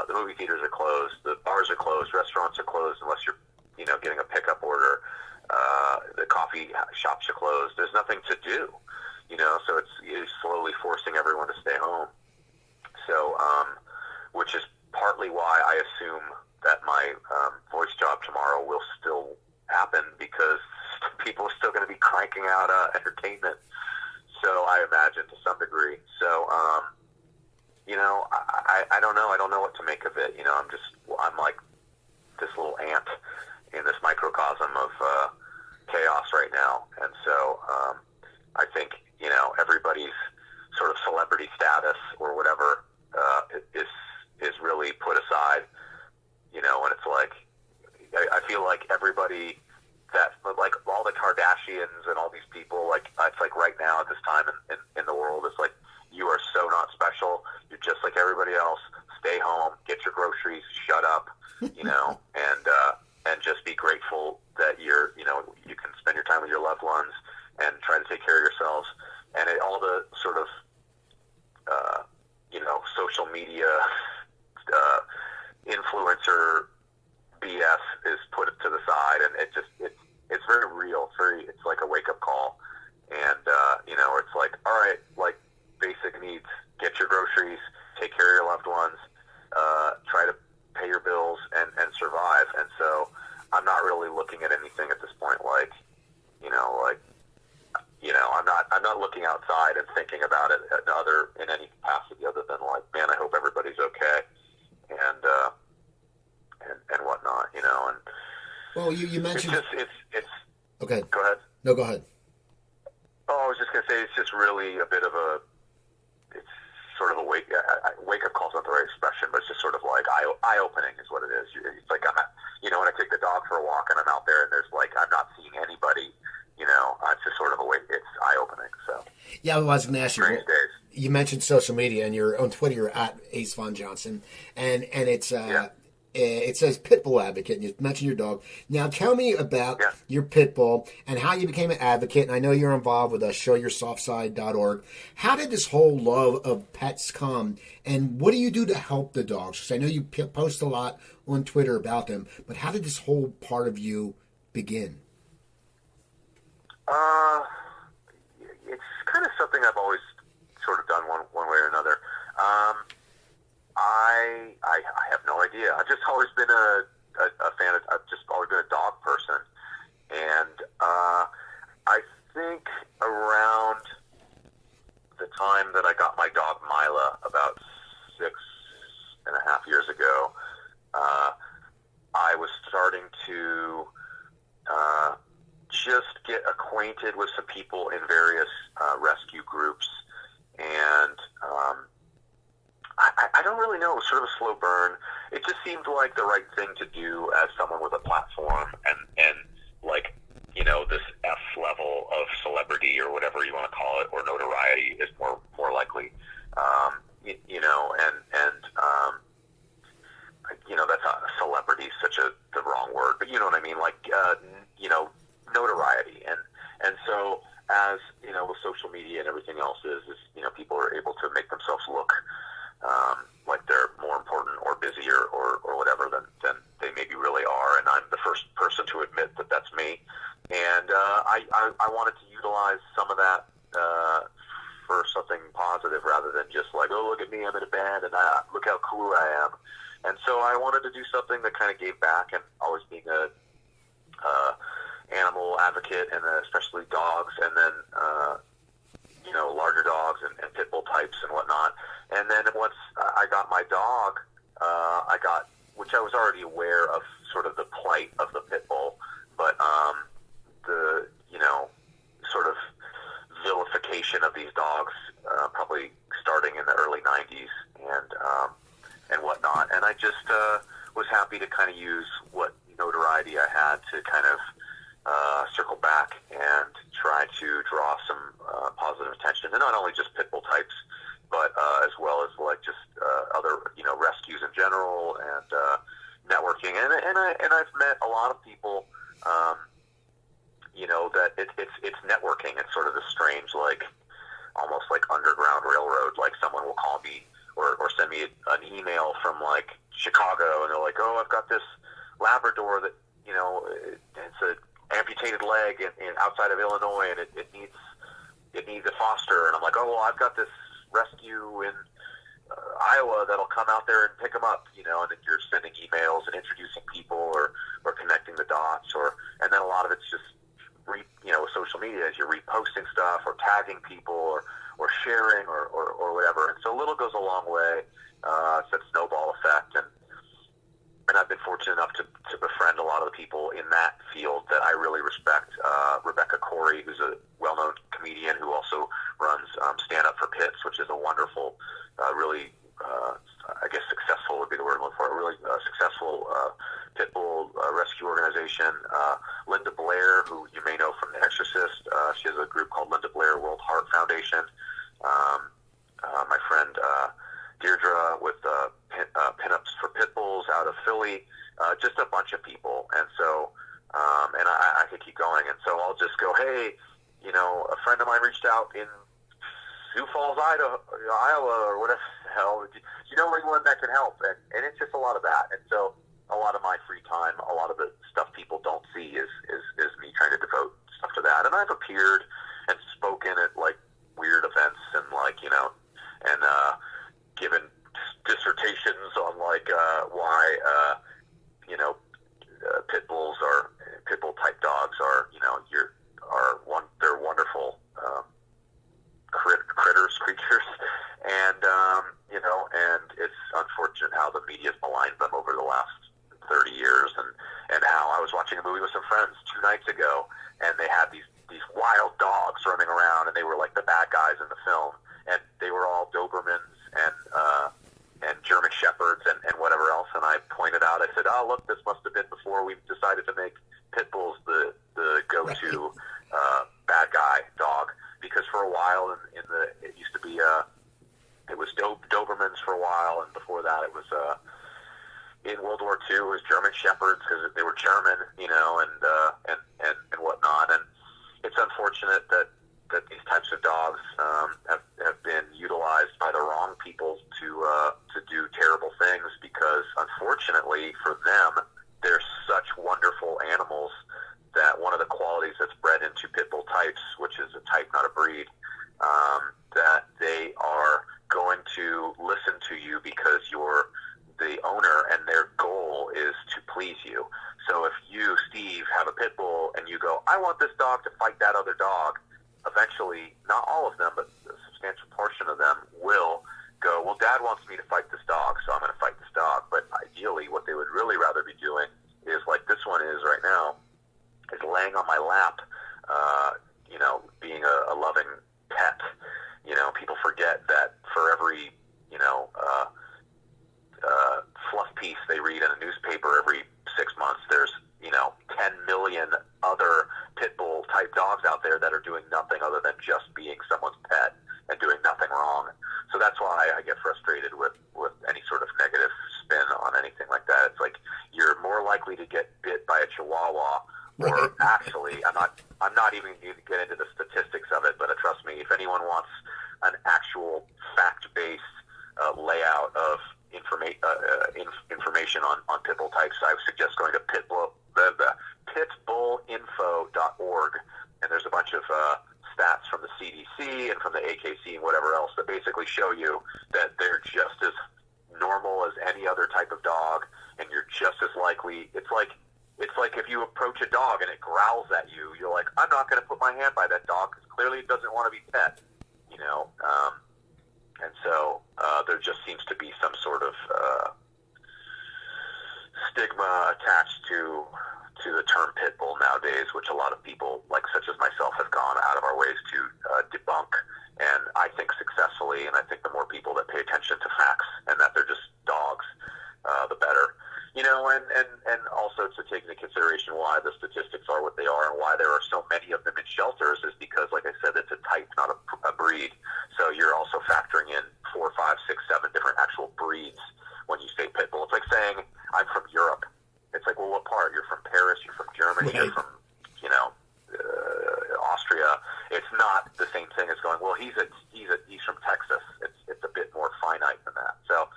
The movie theaters are closed. The bars are closed. Restaurants are closed unless you're, getting a pickup order. The coffee shops are closed. There's nothing to do, so it's slowly forcing everyone to stay home. So, which is partly why I assume that my voice job tomorrow will still happen, because people are still going to be cranking out entertainment. So I imagine to some degree. So, I don't know. I don't know what to make of it. I'm like this little ant in this microcosm of chaos right now. And so I think, everybody's sort of celebrity status or whatever is really put aside, and it's like, I feel like everybody like all the Kardashians and all these people, like, it's like right now at this time in the world, it's like, you are so not special. You're just like everybody else. Stay home, get your groceries, shut up, and just be grateful that you can spend your time with your loved ones and try to take care of yourselves. And all the sort of, social media influencer BS is put to the side, and it's very real. It's like a wake up call, and it's like, all right, like basic needs: get your groceries, take care of your loved ones, try to pay your bills, and survive. And so I'm not really looking at anything at this point, I'm not looking outside and thinking about it in any capacity other than like, man, I hope everybody's okay, and whatnot, and well, you mentioned it's okay. Go ahead. No, go ahead. Oh, I was just gonna say it's just really a bit of it's sort of a wake up call's not the right expression, but it's just sort of like eye opening is what it is. It's like when I take the dog for a walk and I'm out there and there's like I'm not seeing anybody. It's just sort of it's eye-opening. So yeah, I was going to ask you. You mentioned social media, and you're on Twitter. You're at Ace Von Johnson, and it's it says Pitbull Advocate. And you mentioned your dog. Now, tell me about your Pitbull and how you became an advocate. And I know you're involved with ShowYourSoftSide.org. How did this whole love of pets come, and what do you do to help the dogs? Because I know you post a lot on Twitter about them, but how did this whole part of you begin? It's kind of something I've always sort of done one way or another. I have no idea. I've just always been a fan of. I've just always been a dog person, and I think around the time that I got my dog Mila, about 6.5 years ago, I was starting to just get acquainted with some people in various rescue groups, and I don't really know. It was sort of a slow burn. It just seemed like the right thing to do as someone with a platform and like, you know, this F level of celebrity or whatever you want to call it, or notoriety is more likely. You know, you know, that's not celebrity, such the wrong word, but you know what I mean? Like, you know, notoriety. And so, as, you know, with social media and everything else is, you know, people are able to make themselves look like they're more important or busier or whatever than they maybe really are. And I'm the first person to admit that that's me. And I wanted to utilize some of that for something positive, rather than just like, oh, look at me, I'm in a band, and look how cool I am. And so I wanted to do something that kind of gave back, and always being a animal advocate, and especially dogs, and then you know, larger dogs and pit bull types and whatnot. And then once I got my dog, which I was already aware of, sort of the plight of the pit bull, but the, you know, sort of vilification of these dogs, probably starting in the early 90s and whatnot. And I just was happy to kind of use what notoriety I had to kind of circle back and try to draw some positive attention, and not only just pit bull types, but as well as like just other, you know, rescues in general, and networking. And I've met a lot of people, you know, that it's networking. It's sort of this strange, like, almost like Underground Railroad. Like, someone will call me or send me an email from like Chicago, and they're like, oh, I've got this Labrador that, you know, it's a amputated leg in outside of Illinois, and it needs a foster. And I'm like, oh, well, I've got this rescue in Iowa that'll come out there and pick them up, you know. And then you're sending emails and introducing people, or connecting the dots, and then a lot of it's just you know, with social media, as you're reposting stuff or tagging people or sharing or whatever. And so little goes a long way. It's that snowball effect. And I've been fortunate enough to befriend a lot of the people in that field that I really respect. Rebecca Corey, who's a well-known comedian who also runs Stand Up for Pits, which is a wonderful, really, I guess successful would be the word I'm looking for, a really successful pit bull rescue organization. Linda Blair, who you may know from The Exorcist, she has a group called Linda Blair World Heart Foundation. My friend Deirdre with Pinups for Pit Bulls out of Philly, just a bunch of people. And so, and I could keep going. And so I'll just go, hey, you know, a friend of mine reached out in Sioux Falls, Iowa, or whatever the hell. Do you know anyone that can help? And it's just a lot of that. And so a lot of my free time, a lot of the stuff people don't see is me trying to devote stuff to that. And I've appeared and spoken at like weird events, and like, you know, and given dissertations on like why you know, pit bull type dogs are, you know, they're wonderful creatures, and you know, and it's unfortunate how the media's maligned them over the last 30 years, and how I was watching a movie with some friends 2 nights ago, and they had these wild dogs running around, and they were like the bad guys in the film, and they were all Dobermans and German Shepherds and whatever else. And I pointed out, I said, oh, look, this must have been before we decided to make pit bulls the go-to bad guy dog, because for a while it used to be it was Dobermans for a while, and before that it was in World War II it was German Shepherds, because they were German, you know, and whatnot. And it's unfortunate that these types of dogs have been utilized by the wrong people to do terrible things, because unfortunately for them, they're such wonderful animals that one of the qualities that's bred into pit bull types, which is a type, not a breed, that they are going to listen to you because you're the owner, and their goal is to please you. So if you, Steve, have a pit bull and you go, I want this dog to fight that other dog, eventually, not all of them, but a substantial dad wants me to fight this dog, so I'm going to fight this dog. But ideally, what they would really rather be doing is like this one is right now, is laying on my lap, being a loving pet. People forget that for every, fluff piece they read in a newspaper every 6 months, there's, 10 million other pit bull type dogs out there that are doing nothing other than just being someone's pet and doing nothing wrong. So that's why I get frustrated with any sort of negative spin on anything like that. It's like you're more likely to get bit by a chihuahua, or actually, I'm not even going to get into the statistics of it, but trust me, if anyone wants an actual fact-based layout of information on pit bull types, I would suggest going to pitbullinfo.org, and there's a bunch of stats from the CDC and from the AKC and whatever else that basically show you that they're just as normal as any other type of dog, and you're just as likely. It's like if you approach a dog and it growls at you, you're like, I'm not going to put my hand by that dog because clearly it doesn't want to be pet, and so there just seems to be some sort of stigma attached to the term pit bull nowadays, which a lot of people, like such as myself, have gone out of our ways to debunk, and I think successfully. And I think the more people that pay attention to facts and that they're just dogs, the better. And also to take into consideration why the statistics are what they are and why there are so many of them in shelters is because, like I said, it's a type, not a breed. So you're also factoring in 4, 5, 6, 7 different actual breeds when you say pit bull. It's like saying I'm from Europe. It's like, well, what part? You're from Paris, you're from Germany, right. You're from, Austria. It's not the same thing as going, well, he's from Texas. It's a bit more finite than that. So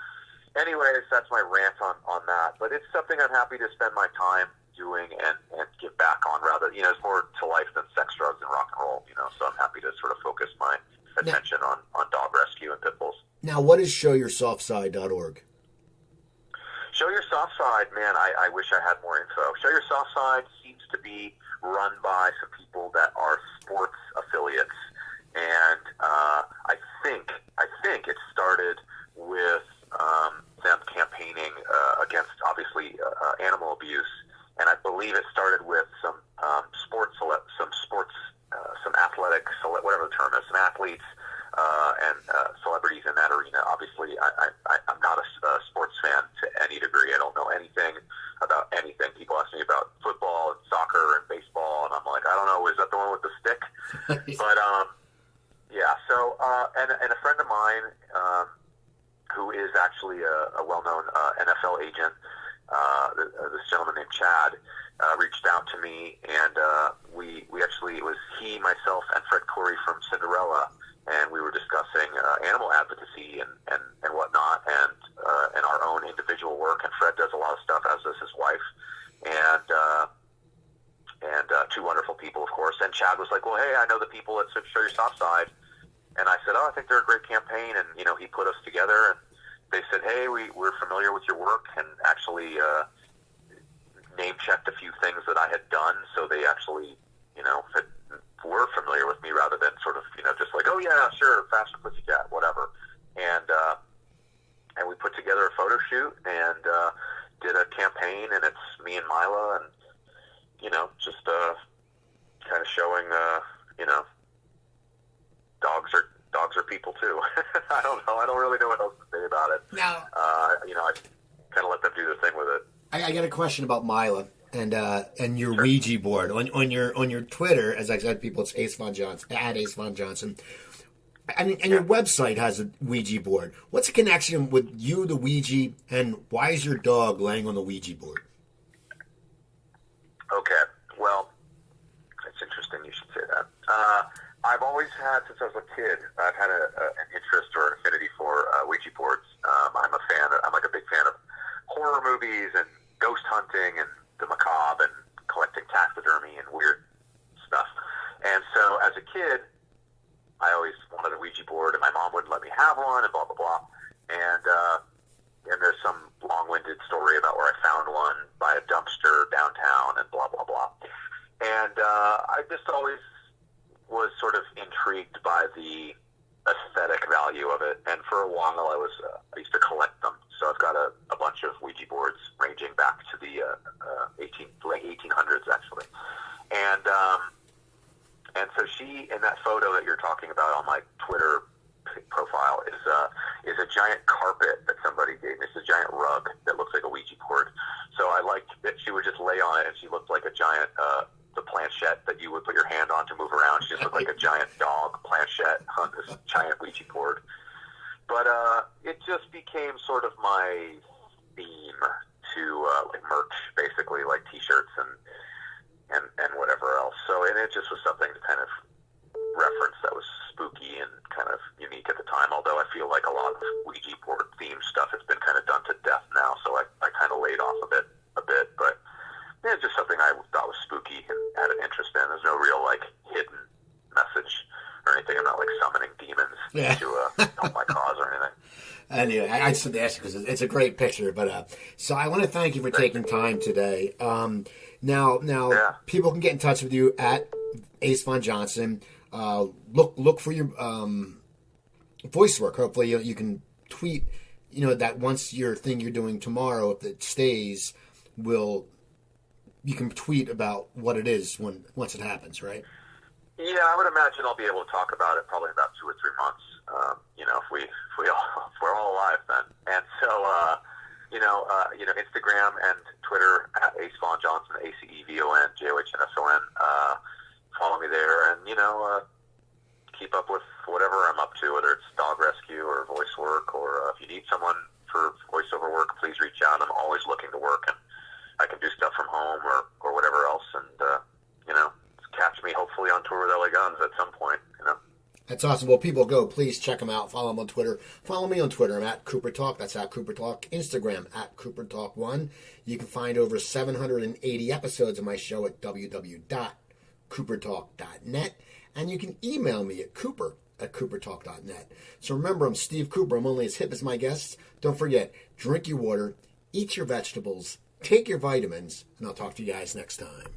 anyways, that's my rant on that. But it's something I'm happy to spend my time doing and give back on rather, it's more to life than sex, drugs, and rock and roll, so I'm happy to sort of focus my attention on dog rescue and pit bulls. Now, what is showyoursoft.org? Show Your Soft Side, man, I wish I had more info. Show Your Soft Side seems to be run by some people that are sports affiliates. And I think it started with them campaigning against, obviously, animal abuse. And I believe it started with some athletic, whatever the term is, some athletes and celebrities in that arena. Obviously, I'm not a sports fan to any degree. I don't know anything about anything. People ask me about football and soccer and baseball, and I'm like, I don't know. Is that the one with the stick? But yeah. So and a friend of mine who is actually a well-known NFL agent, this gentleman named Chad, reached out to me, and we actually, it was he, myself, and Fred Corey from Cinderella, and we were discussing animal advocacy and whatnot, and our own individual work. And Fred does a lot of stuff, as does his wife, and two wonderful people, of course. And Chad was like, well, hey, I know the people at Show Your Soft Side. And I said, I think they're a great campaign. And, he put us together, and they said, hey, we're familiar with your work, and actually name-checked a few things that I had done. So they actually, were familiar with me rather than sort of, just like, oh, yeah, sure, Faster Pussycat, whatever. And we put together a photo shoot and did a campaign, and it's me and Mila, and, just kind of showing, dogs are people too. I don't know. I don't really know what else to say about it. Now, I kind of let them do their thing with it. I got a question about Mila and your Ouija board on your Twitter. As I said, people, it's Ace Von Johnson at Ace Von Johnson. And your website has a Ouija board. What's the connection with you, the Ouija, and why is your dog laying on the Ouija board? Okay, well, it's interesting you should say that. I've always had, since I was a kid, I've had an interest or affinity for Ouija boards. I'm like a big fan of horror movies and ghost hunting and the macabre and collecting taxidermy and weird stuff. And so as a kid, I always wanted a Ouija board, and my mom wouldn't let me have one, and blah, blah, blah. And there's some long-winded story about where I found one by a dumpster downtown and blah, blah, blah. And I just always was sort of intrigued by the aesthetic value of it. And for a while, I was kit that somebody gave me. It's a giant rug that looks like a Ouija board. So I liked that she would just lay on it, and she looked like a giant, the planchette that you would put your hand on to move around. She just looked like a giant dog planchette on this giant Ouija board. But it just became sort of my theme to like merch, basically, like T-shirts and whatever else. So, and it just was something to kind of reference that was spooky and kind of unique at the time, although I feel like a lot of Ouija board themed stuff has been kind of done to death now, so I kind of laid off of it a bit, but yeah, it's just something I thought was spooky and had an interest in. There's no real like hidden message or anything. I'm not like summoning demons to help my cause or anything. Anyway, I just asked you because it's a great picture, but so I want to thank you for taking time today. Now, people can get in touch with you at Ace Von Johnson. Look for your voice work. Hopefully, you can tweet. That once your thing you're doing tomorrow, if it stays, you can tweet about what it is once it happens, right? Yeah, I would imagine I'll be able to talk about it probably in about 2 or 3 months. If we're all alive then. And so, Instagram and Twitter at Ace Von Johnson, ACEVONJOHNSON. Follow me there, and keep up with whatever I'm up to, whether it's dog rescue or voice work, or if you need someone for voiceover work, please reach out. I'm always looking to work, and I can do stuff from home or whatever else, and catch me hopefully on tour with LA Guns at some point. That's awesome. Well, people go, please check them out. Follow them on Twitter. Follow me on Twitter. I'm at Cooper Talk. That's at Cooper Talk. Instagram at Cooper Talk 1. You can find over 780 episodes of my show at www.coopertalk.net. And you can email me at cooper@coopertalk.net. So remember, I'm Steve Cooper. I'm only as hip as my guests. Don't forget, drink your water, eat your vegetables, take your vitamins, and I'll talk to you guys next time.